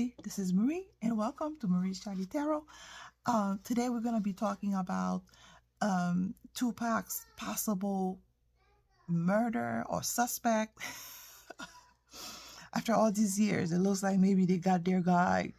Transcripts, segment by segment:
Hi, this is Marie, and welcome to Marie's Chatty Tarot. Today we're going to be talking about Tupac's possible murder or suspect. After all these years, it looks like maybe they got their guy,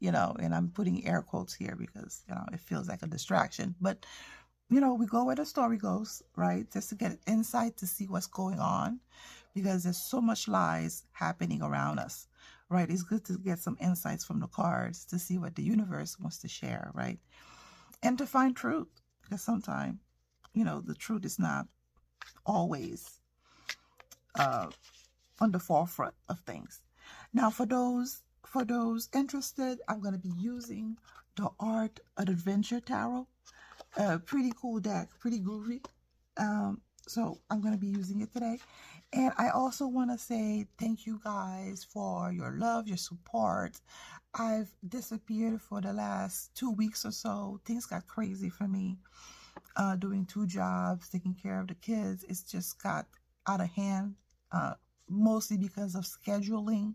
and I'm putting air quotes here because, it feels like a distraction. But, we go where the story goes, right? Just to get insight to see what's going on, because there's so much lies happening around us. Right, it's good to get some insights from the cards to see what the universe wants to share, right? And to find truth, because sometimes, the truth is not always on the forefront of things. Now, for those interested, I'm going to be using the Art of Adventure Tarot. Pretty cool deck, pretty groovy. So I'm going to be using it today. And I also want to say thank you guys for your love, your support. I've disappeared for the last 2 weeks or so. Things got crazy for me. Doing 2 jobs, taking care of the kids. It's just got out of hand, mostly because of scheduling,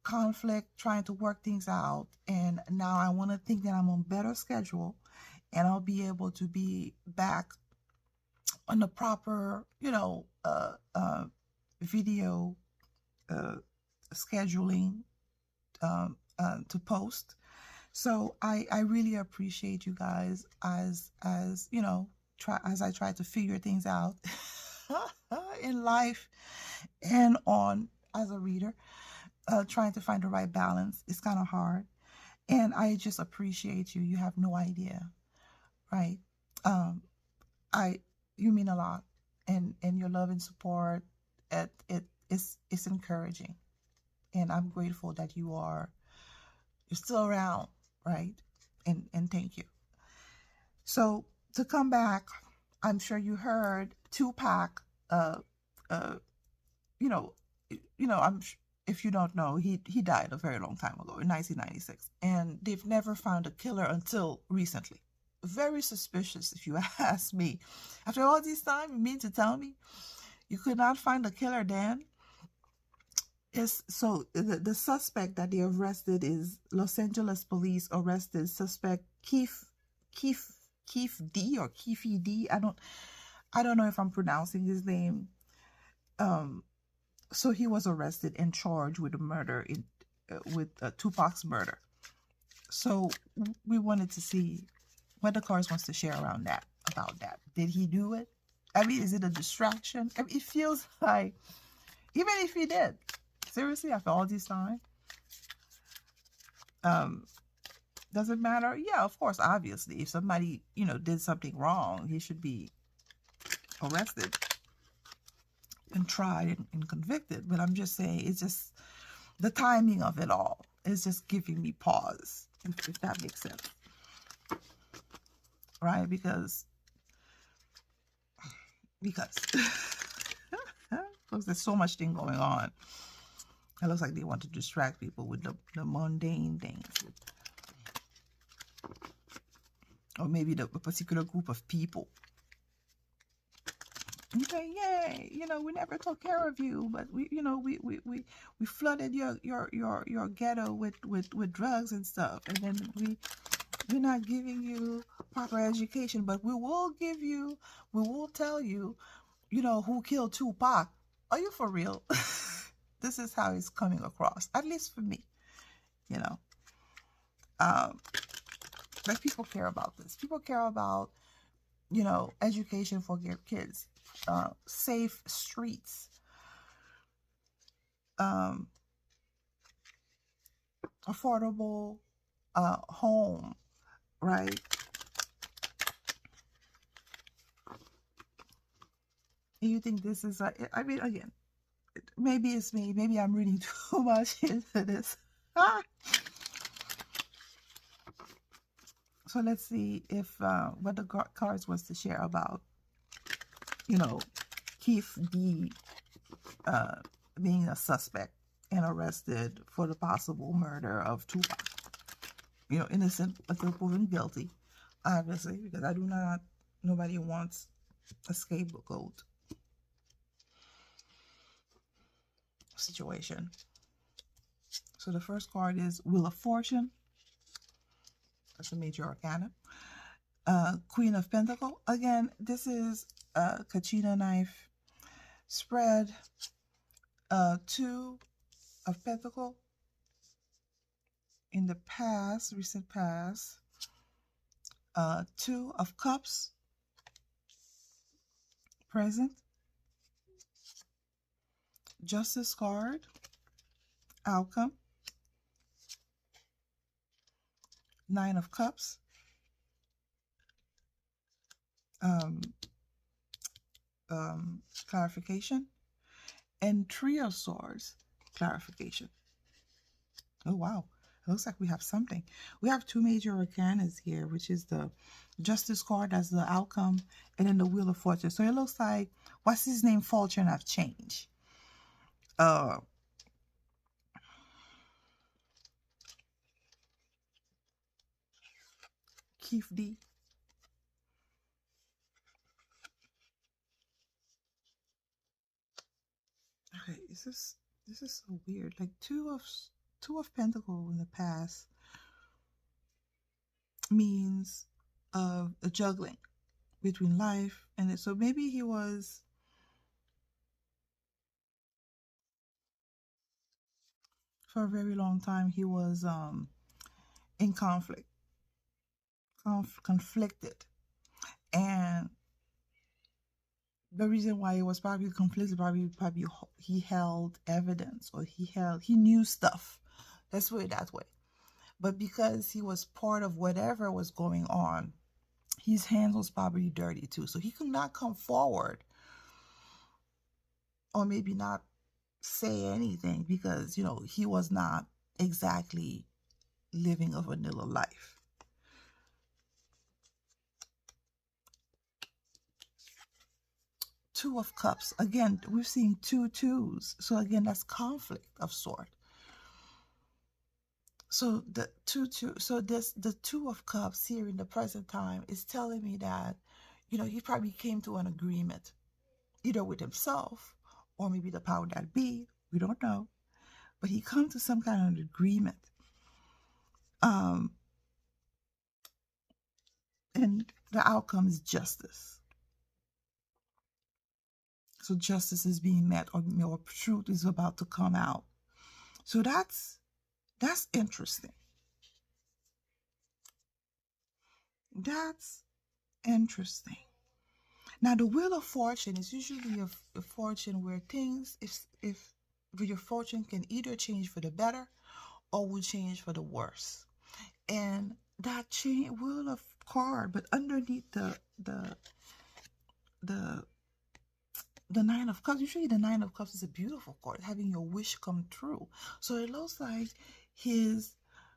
conflict, trying to work things out. And now I want to think that I'm on better schedule and I'll be able to be back on the proper, video scheduling to post. So I really appreciate you guys as I try to figure things out in life and on as a reader, trying to find the right balance. It's kind of hard, and I just appreciate you. You have no idea, right? You mean a lot, and your love and support, it's encouraging, and I'm grateful that you're still around, right? And thank you. So to come back, I'm sure you heard Tupac. If you don't know, he died a very long time ago in 1996, and they've never found a killer until recently. Very suspicious, if you ask me. After all this time, you mean to tell me you could not find the killer then? So the suspect that they arrested is Los Angeles police arrested suspect Keefe D or Keefe D. I don't know if I'm pronouncing his name. So he was arrested and charged with a murder with Tupac's murder. So we wanted to see what the cards wants to share about that. Did he do it? I mean, is it a distraction? I mean, it feels like, even if he did, seriously, after all this time, does it matter? Yeah, of course, obviously. If somebody, did something wrong, he should be arrested and tried and convicted. But I'm just saying, it's just the timing of it all is just giving me pause, if that makes sense. Right? Because there's so much thing going on. It looks like they want to distract people with the mundane things. Or maybe the particular group of people. You say, yay, we never took care of you, but we flooded your ghetto with drugs and stuff, and then we're not giving you proper education, but we will tell you, who killed Tupac. Are you for real? This is how it's coming across, at least for me, like people care about this. People care about, education for their kids, safe streets, affordable home, right? And you think this is, I mean, again, maybe it's me. Maybe I'm reading too much into this. So let's see if what the cards was to share about, Keefe D being a suspect and arrested for the possible murder of Tupac. Innocent until proven guilty, obviously, because nobody wants a scapegoat situation. So the first card is Wheel of Fortune. That's a major arcana. Queen of Pentacle. Again, this is Kachina knife spread. Two of Pentacle. In the past, recent past. Two of Cups. Present. Justice card. Outcome. Nine of Cups. Clarification. And Three of Swords. Clarification. Oh, wow. It looks like we have something. We have two major arcanas here, which is the Justice card as the outcome, and then the Wheel of Fortune. So it looks like, what's his name? Fortune have changed. Keefe D. Okay, this is so weird. Like two of Pentacle in the past means a juggling between life and it. So maybe he was for a very long time he was in conflict, conflicted, and the reason why it was probably conflicted probably he held evidence, or he knew stuff. Let's put it that way. But because he was part of whatever was going on, his hands was probably dirty too. So he could not come forward, or maybe not say anything, because he was not exactly living a vanilla life. Two of Cups. Again, we're seeing two twos. So again, that's conflict of sort. So the the Two of Cups here in the present time is telling me that, he probably came to an agreement, either with himself or maybe the power that be. We don't know, but he come to some kind of agreement. And the outcome is justice. So justice is being met, or truth is about to come out. So that's interesting. That's interesting. Now, the Wheel of Fortune is usually a fortune where things, if your fortune can either change for the better or will change for the worse. And that Wheel of card, but underneath the Nine of Cups, usually the Nine of Cups is a beautiful card, having your wish come true. So it looks like his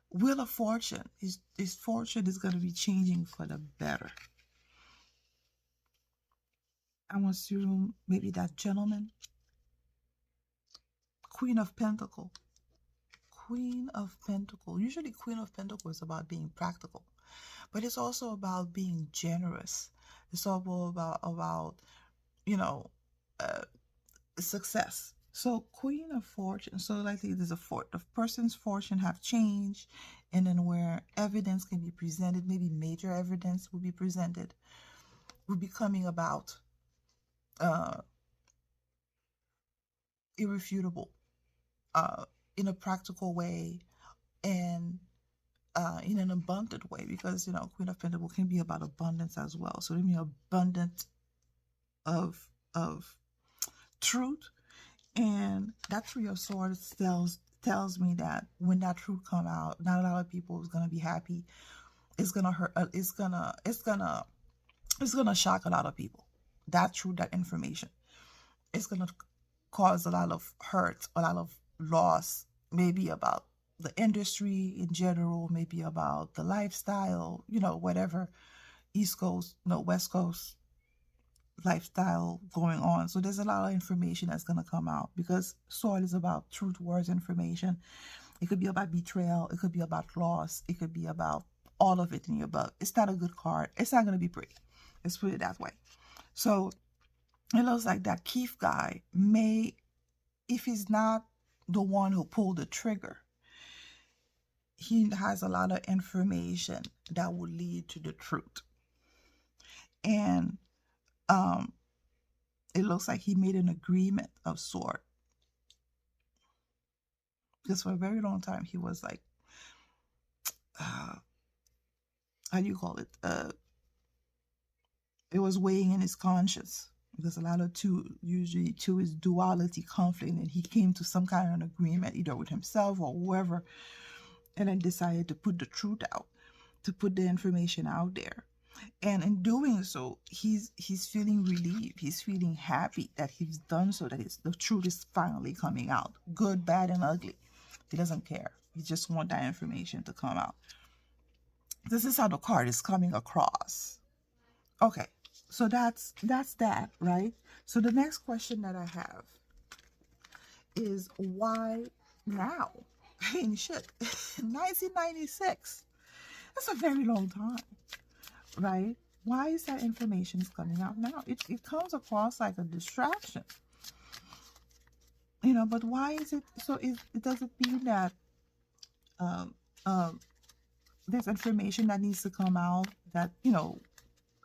Wheel of Fortune, his fortune is going to be changing for the better. I want to assume maybe that gentleman. Queen of Pentacle. Queen of Pentacle. Usually Queen of Pentacle is about being practical, but it's also about being generous. It's also about success. So Queen of Fortune. So like there's the person's fortune have changed, and then where evidence can be presented, maybe major evidence will be presented, will be coming about irrefutable, in a practical way, and in an abundant way, because Queen of Pentacles can be about abundance as well. So it can be abundant of truth, and that Three of Swords tells me that when that truth come out, not a lot of people is gonna be happy. It's gonna hurt. It's gonna shock a lot of people. That truth, that information, it's gonna cause a lot of hurt, a lot of loss, maybe about the industry in general, maybe about the lifestyle, whatever, East Coast, West Coast lifestyle going on. So there's a lot of information that's going to come out, because sword is about truth, words, information. It could be about betrayal. It could be about loss. It could be about all of it in the above. It's not a good card. It's not going to be pretty. Let's put it that way. So it looks like that Keefe guy may, if he's not the one who pulled the trigger, he has a lot of information that will lead to the truth. And it looks like he made an agreement of sort. Because for a very long time, he was like, how do you call it? It was weighing in his conscience. Because a lot of usually two is duality, conflict, and he came to some kind of an agreement, either with himself or whoever, and then decided to put the truth out, to put the information out there. And in doing so, he's feeling relieved. He's feeling happy that he's done so, that the truth is finally coming out. Good, bad, and ugly. He doesn't care. He just wants that information to come out. This is how the card is coming across. Okay, so that's that, right? So the next question that I have is, why now? I mean, shit, 1996. That's a very long time, right? Why is that information coming out now? It comes across like a distraction, you know, but why is it? So it doesn't mean that there's information that needs to come out that, you know,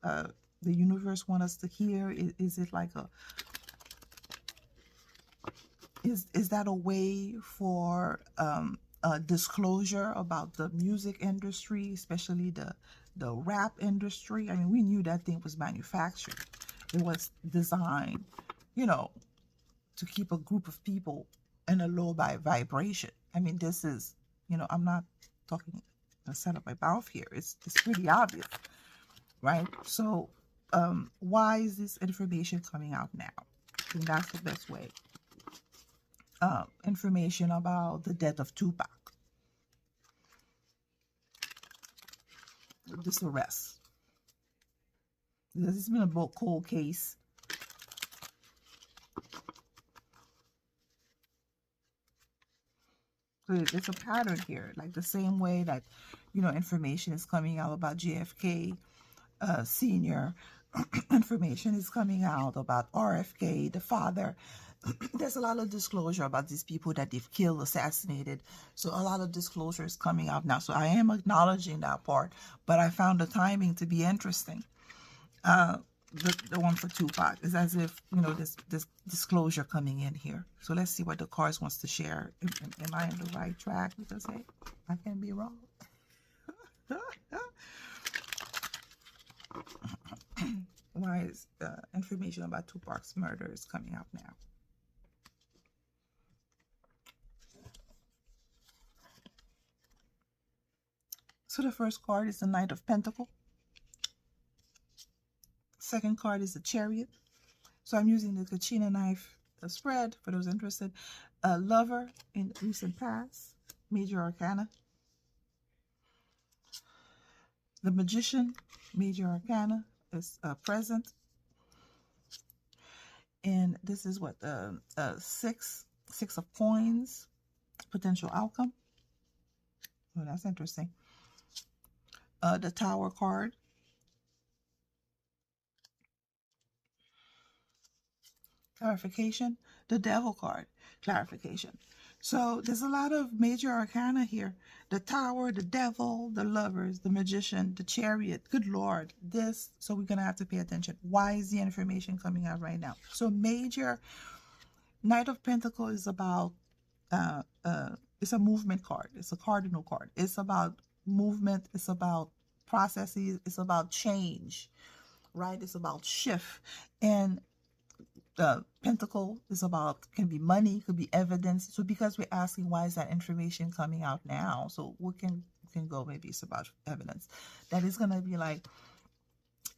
the universe wants us to hear. Is it like is that a way for a disclosure about the music industry, especially the rap industry? I mean, we knew that thing was manufactured. It was designed, you know, to keep a group of people in a low vibration. I mean, this is, you know, I'm not talking set up my mouth here. It's pretty obvious, right? So why is this information coming out now? I think that's the best way. Information about the death of Tupac, this arrest. This has been a cold case. So it's a pattern here, like the same way that, you know, information is coming out about JFK Senior. Information is coming out about RFK, the father. There's a lot of disclosure about these people that they've killed, assassinated. So a lot of disclosure is coming out now. So I am acknowledging that part, but I found the timing to be interesting. The one for Tupac is as if, you know, this disclosure coming in here. So let's see what the cards wants to share. Am I on the right track? Because hey, I can be wrong. Why is information about Tupac's murder is coming out now? So the first card is the Knight of Pentacles. Second card is the Chariot. So I'm using the Kachina knife spread for those interested. Lover in recent past, Major Arcana. The Magician, Major Arcana, is present. And this is what six of coins, potential outcome. Oh, that's interesting. The Tower card. Clarification. The Devil card. Clarification. So there's a lot of major arcana here. The Tower, the Devil, the Lovers, the Magician, the Chariot. Good Lord. This, so we're going to have to pay attention. Why is the information coming out right now? So major Knight of Pentacles is about, it's a movement card. It's a cardinal card. It's about movement. It's about processes. It's about change, right? It's about shift. And the Pentacle is about, can be money, could be evidence. So because we're asking why is that information coming out now, so we can go, maybe it's about evidence. That is going to be like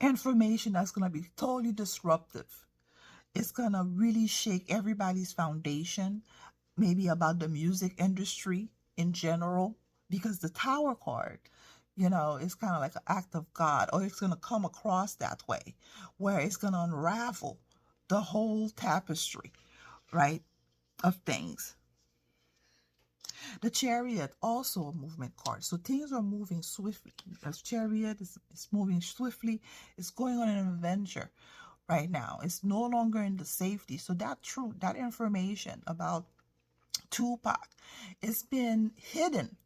information that's going to be totally disruptive. It's going to really shake everybody's foundation, maybe about the music industry in general, because the Tower card, you know, it's kind of like an act of God, or it's going to come across that way, where it's going to unravel the whole tapestry, right, of things. The Chariot, also a movement card. So things are moving swiftly. As Chariot is moving swiftly. It's going on an adventure right now. It's no longer in the safety. So that truth, that information about Tupac, it's been hidden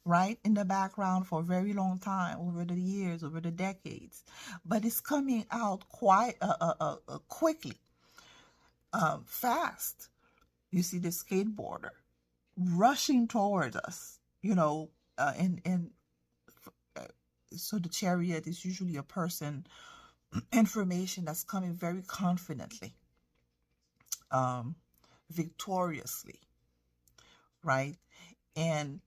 right, in the background for a very long time, over the years, over the decades, but it's coming out quite quickly, fast. You see the skateboarder rushing towards us, and uh, so the chariot is usually a person, information that's coming very confidently, um, victoriously, right, and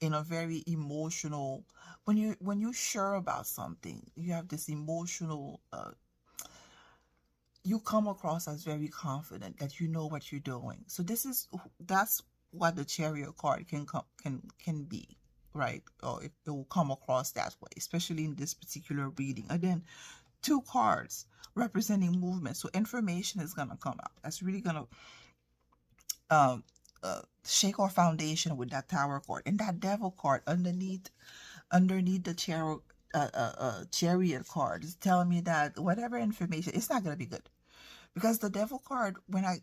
in a very emotional. When you're sure about something, you have this emotional. You come across as very confident that you know what you're doing. So that's what the chariot card can be, right? Or it will come across that way, especially in this particular reading. Again, two cards representing movement. So information is gonna come out. That's really gonna um shake our foundation with that tower card and that devil card underneath the chariot card is telling me that whatever information, it's not gonna be good. Because the devil card, when I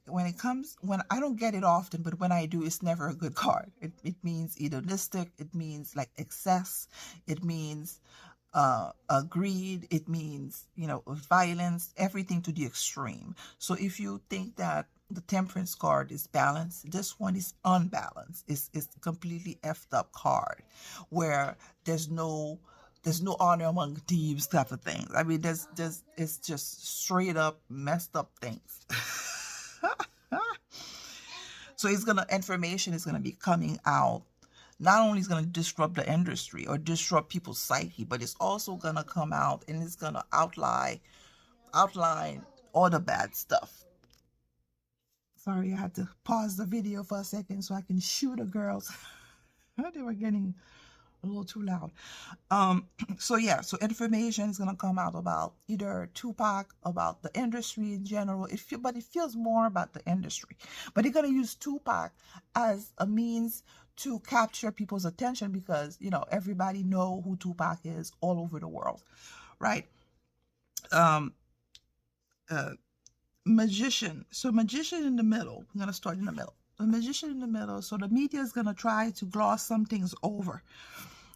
don't get it often, but when I do, it's never a good card. It means hedonistic, it means like excess, it means greed, it means, violence, everything to the extreme. So if you think that the temperance card is balanced, this one is unbalanced. It's completely effed up card where there's no honor among thieves type of things. I mean, it's just straight up messed up things. So information is gonna be coming out. Not only is gonna disrupt the industry or disrupt people's psyche, but it's also gonna come out and it's gonna outline all the bad stuff. Sorry, I had to pause the video for a second so I can shoot the girls. They were getting a little too loud. So yeah, so information is gonna come out about either Tupac, about the industry in general. But it feels more about the industry. But they're gonna use Tupac as a means to capture people's attention because everybody know who Tupac is all over the world, right? Um, Magician. So magician in the middle. I'm gonna start in the middle. The magician in the middle. So the media is gonna try to gloss some things over,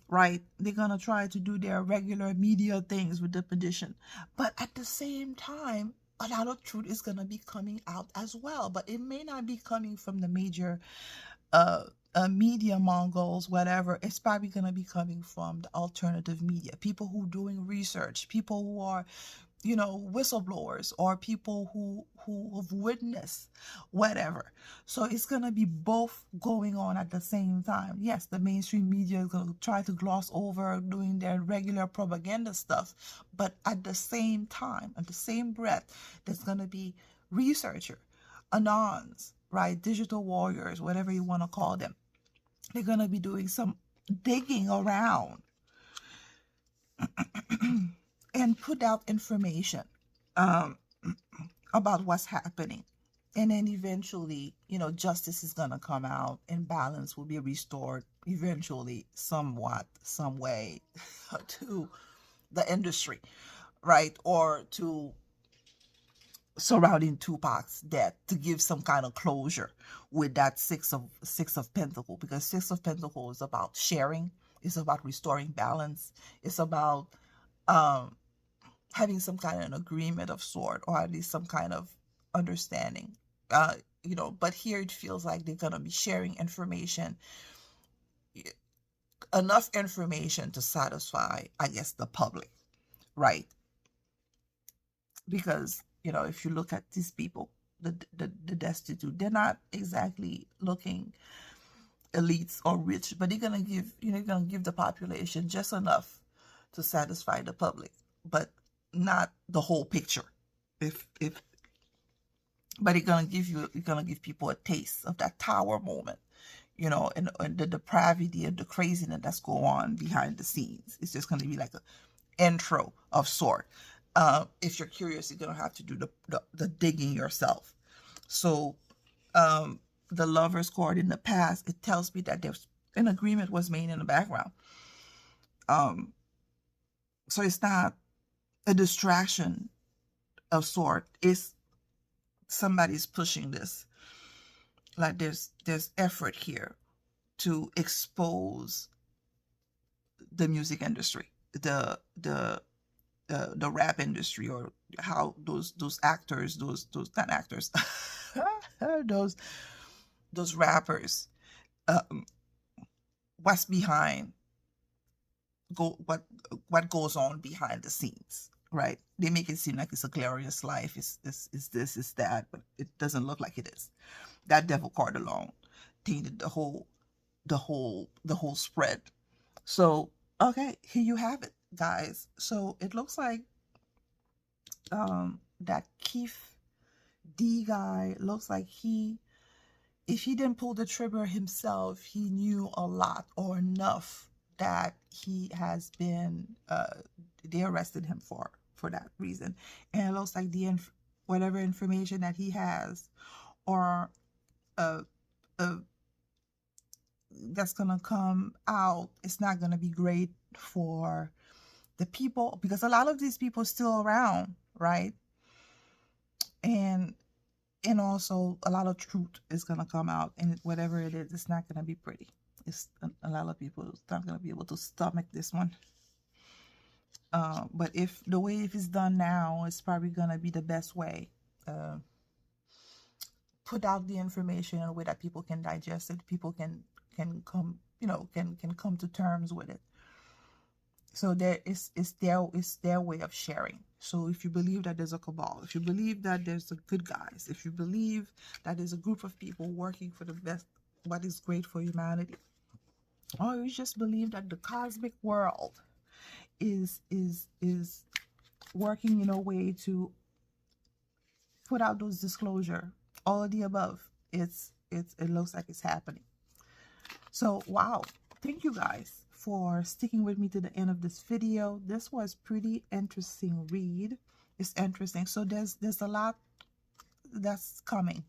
right? They're gonna try to do their regular media things with the magician, but at the same time, a lot of truth is gonna be coming out as well. But it may not be coming from the major media mongols, whatever. It's probably gonna be coming from the alternative media, people who doing research, people who are whistleblowers, or people who have witnessed whatever. So it's going to be both going on at the same time. Yes, the mainstream media is going to try to gloss over doing their regular propaganda stuff, but at the same time, at the same breath, there's going to be researcher, anons, right, digital warriors, whatever you want to call them. They're going to be doing some digging around and put out information about what's happening. And then eventually, justice is going to come out and balance will be restored eventually, somewhat, some way, to the industry, right? Or to surrounding Tupac's death, to give some kind of closure with that six of Pentacles, because Six of Pentacles is about sharing, it's about restoring balance, it's about having some kind of an agreement of sort, or at least some kind of understanding. But here it feels like they're gonna be sharing information, enough information to satisfy, I guess, the public, right? Because if you look at these people, the destitute, they're not exactly looking elites or rich, but they're gonna give the population just enough to satisfy the public, but not the whole picture. But it's gonna give people a taste of that tower moment, and the depravity and the craziness that's going on behind the scenes. It's just gonna be like an intro of sort. If you're curious, you're gonna have to do the digging yourself. So the Lover's card in the past, it tells me that there's an agreement was made in the background. So it's not a distraction of sort. It's somebody's pushing this. Like there's effort here to expose the music industry, the rap industry, or how those actors, those not actors, those rappers, um, what's behind, what goes on behind the scenes, right? They make it seem like it's a glorious life, it's this, it's that, but it doesn't look like it is. That devil card alone tainted the whole spread. So okay, here you have it, guys. So it looks like that Keefe D guy looks like if he didn't pull the trigger himself, he knew a lot or enough that he has been they arrested him for that reason. And it looks like whatever information that he has, or uh, uh that's gonna come out, it's not gonna be great for the people, because a lot of these people are still around, right? And also a lot of truth is going to come out, and whatever it is, it's not going to be pretty. It's a lot of people not going to be able to stomach this one. But if it's done now, it's probably going to be the best way. Put out the information in a way that people can digest it, people can come, can come to terms with it. So it's their way of sharing. So if you believe that there's a cabal, if you believe that there's a good guys, if you believe that there's a group of people working for the best, what is great for humanity, or you just believe that the cosmic world is working in a way to put out those disclosure, all of the above, it looks like it's happening. So wow, thank you guys for sticking with me to the end of this video. This was pretty interesting read. It's interesting. So there's a lot that's coming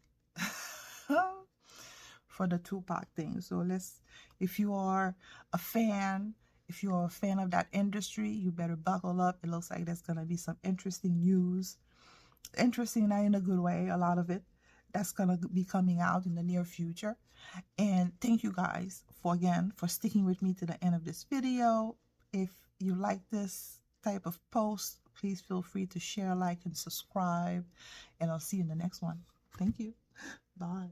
for the Tupac thing. So if you are a fan, if you are a fan of that industry, you better buckle up. It looks like there's gonna be some interesting news. Interesting, not in a good way, a lot of it that's gonna be coming out in the near future. And thank you guys for sticking with me to the end of this video. If you like this type of post, please feel free to share, like, and subscribe, and I'll see you in the next one. Thank you. Bye.